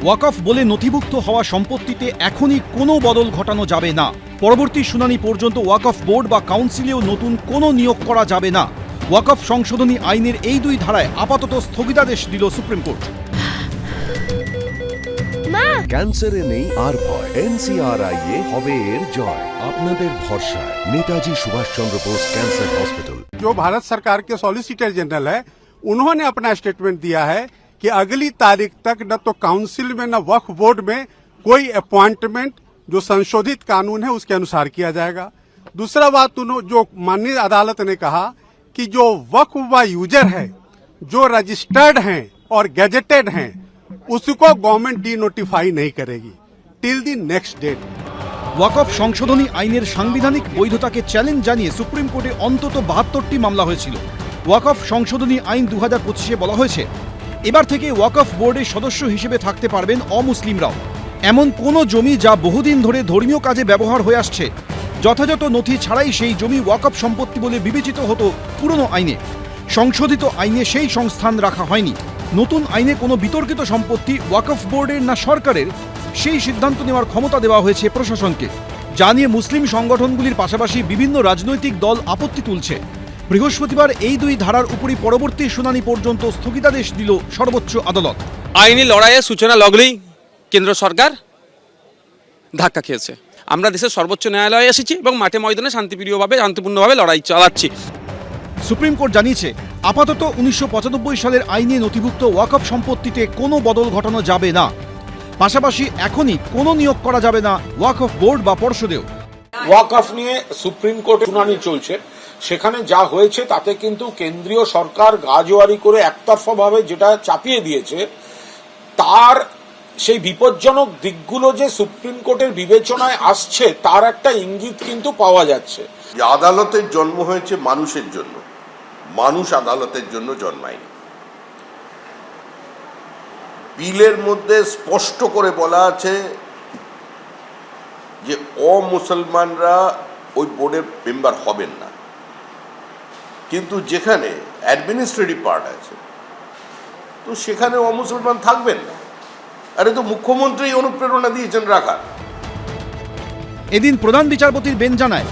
ওয়াকফ বলে নথিভুক্ত হওয়া সম্পত্তিতে এখনই কোনো বদল ঘটানো যাবে না। পরবর্তী শুনানি পর্যন্ত ওয়াকফ বোর্ড বা কাউন্সিলেও নতুন কোনো নিয়োগ করা যাবে না। ওয়াকফ সংশোধনী আইনের এই দুই ধারায় আপাতত স্থগিতাদেশ দিল সুপ্রিম কোর্ট। ক্যান্সারে নেই আর ভয়, NCRI হবে এর জয়। আপনাদের ভরসা নেতাজি सुभाष चंद्र बोस कैंसर हॉस्पिटल। जो भारत सरकार के सॉलिसिटर जनरल है, उन्होंने अपना स्टेटमेंट दिया है कि अगली तारीख तक न तो काउंसिल में न वक्फ बोर्ड में कोई अपॉइंटमेंट जो संशोधित कानून है उसके अनुसार किया जाएगा। दूसरा बात जो माननीय अदालत ने कहा कि जो वक्फ व यूजर है, जो रजिस्टर्ड हैं और गैजेटेड हैं, उसको गवर्नमेंट डी नोटिफाई नहीं करेगी टिल दी नेक्स्ट डेट। ওয়াকফ সংশোধনী আইনের সাংবিধানিক বৈধতাকে চ্যালেঞ্জ জানিয়ে সুপ্রিম কোর্টে অন্তত 72টি মামলা হয়েছিল। ওয়াকফ সংশোধনী আইন 2025-এ বলা হয়েছে এবার থেকে ওয়াকফ বোর্ডের সদস্য হিসেবে থাকতে পারবেন অমুসলিমরাও। এমন কোনো জমি যা বহুদিন ধরে ধর্মীয় কাজে ব্যবহার হয়ে আসছে, যথাযথ নথি ছাড়াই সেই জমি ওয়াকফ সম্পত্তি বলে বিবেচিত হতো পুরনো আইনে। সংশোধিত আইনে সেই সংস্থান রাখা হয়নি। নতুন আইনে কোনো বিতর্কিত সম্পত্তি ওয়াকফ বোর্ডের না সরকারের, সেই সিদ্ধান্ত নেওয়ার ক্ষমতা দেওয়া হয়েছে প্রশাসনকে। যা নিয়ে মুসলিম সংগঠনগুলির পাশাপাশি বিভিন্ন রাজনৈতিক দল আপত্তি তুলছে। বৃহস্পতিবার এই দুই ধারার উপরই পরবর্তী শুনানি পর্যন্ত স্থগিতাদেশ দিল সর্বোচ্চ আদালত। আইনি লড়াইয়ের সূচনা লগলেই কেন্দ্র সরকার ধাক্কা খেয়েছে। আমরা দেশের সর্বোচ্চ ন্যায়ালয়ে এসেছি এবং মাঠে ময়দানে শান্তিপূর্ণভাবে লড়াই চালাচ্ছি। সুপ্রিম কোর্ট জানিয়েছে আপাতত 1995 সালের আইনে নথিভুক্ত ওয়াকফ সম্পত্তিতে কোনো বদল ঘটানো যাবে না। পাশাপাশি এখনই কোনো নিয়োগ করা যাবে না ওয়াকফ বোর্ড বা পর্ষদেও। ওয়াকফ নিয়ে সুপ্রিম কোর্টে শুনানি চলছে, সেখানে যা হয়েছে তাতে কিন্তু কেন্দ্রীয় সরকার গাজোয়ারি করে একতরফাভাবে যেটা চাপিয়ে দিয়েছে, তার সেই বিপজ্জনক দিকগুলো যে সুপ্রিম কোর্টের বিবেচনায় আসছে তার একটা ইঙ্গিত কিন্তু পাওয়া যাচ্ছে। আদালতের জন্ম হয়েছে মানুষের জন্য, মানুষ আদালতের জন্য জন্মায়নি। বিলের মধ্যে স্পষ্ট করে বলা আছে যে অমুসলমানরা ওই বোর্ডের মেম্বার হবেন না, কিন্তু যেখানে অ্যাডমিনিস্ট্রেটিভ পার্ট আছে তো সেখানে অমুসলমান থাকবেন না। আরে তো মুখ্যমন্ত্রী অনুপ্রেরণা দিয়েছেন রাখার। এদিন প্রধান বিচারপতির বেঞ্চ জানায়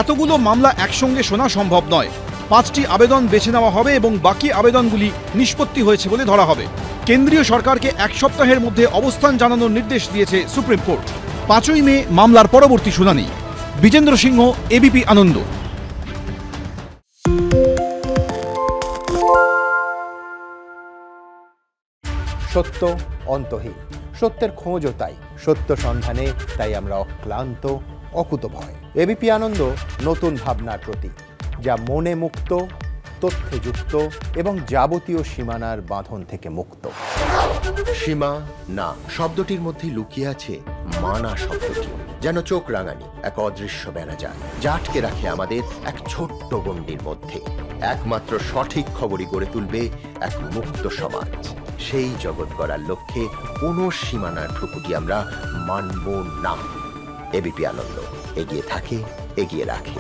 এতগুলো মামলা একসঙ্গে শোনা সম্ভব নয়। 5টি আবেদন বেছে নেওয়া হবে এবং বাকি আবেদনগুলি নিষ্পত্তি হয়েছে বলে ধরা হবে। কেন্দ্রীয় সরকারকে 1 সপ্তাহের মধ্যে অবস্থান জানানোর নির্দেশ দিয়েছে সুপ্রিম কোর্ট। 5ই মে মামলার পরবর্তী শুনানি। বিজেন্দ্র সিংহ, এবিপি আনন্দ। সত্য অন্তহীন, সত্যের খোঁজও তাই, সত্য সন্ধানে তাই আমরা অক্লান্ত, অকুতভয়। এবিপি আনন্দ নতুন ভাবনার প্রতীক, যা মনে মুক্ত, তথ্যে যুক্ত এবং যাবতীয় সীমানার বাঁধন থেকে মুক্ত। সীমা না শব্দটির মধ্যে লুকিয়ে আছে মানা শব্দটি, যেন চোখ রাঙানি এক অদৃশ্য বেড়াজাল, যা আটকে রাখে আমাদের এক ছোট্ট গণ্ডির মধ্যে। একমাত্র সঠিক খবরই গড়ে তুলবে এক মুক্ত সমাজ। সেই জগৎ গড়ার লক্ষ্যে কোনো সীমানার ঠুকুটি আমরা মানব না। এবিপি আনন্দ এগিয়ে থাকে, এগিয়ে রাখে।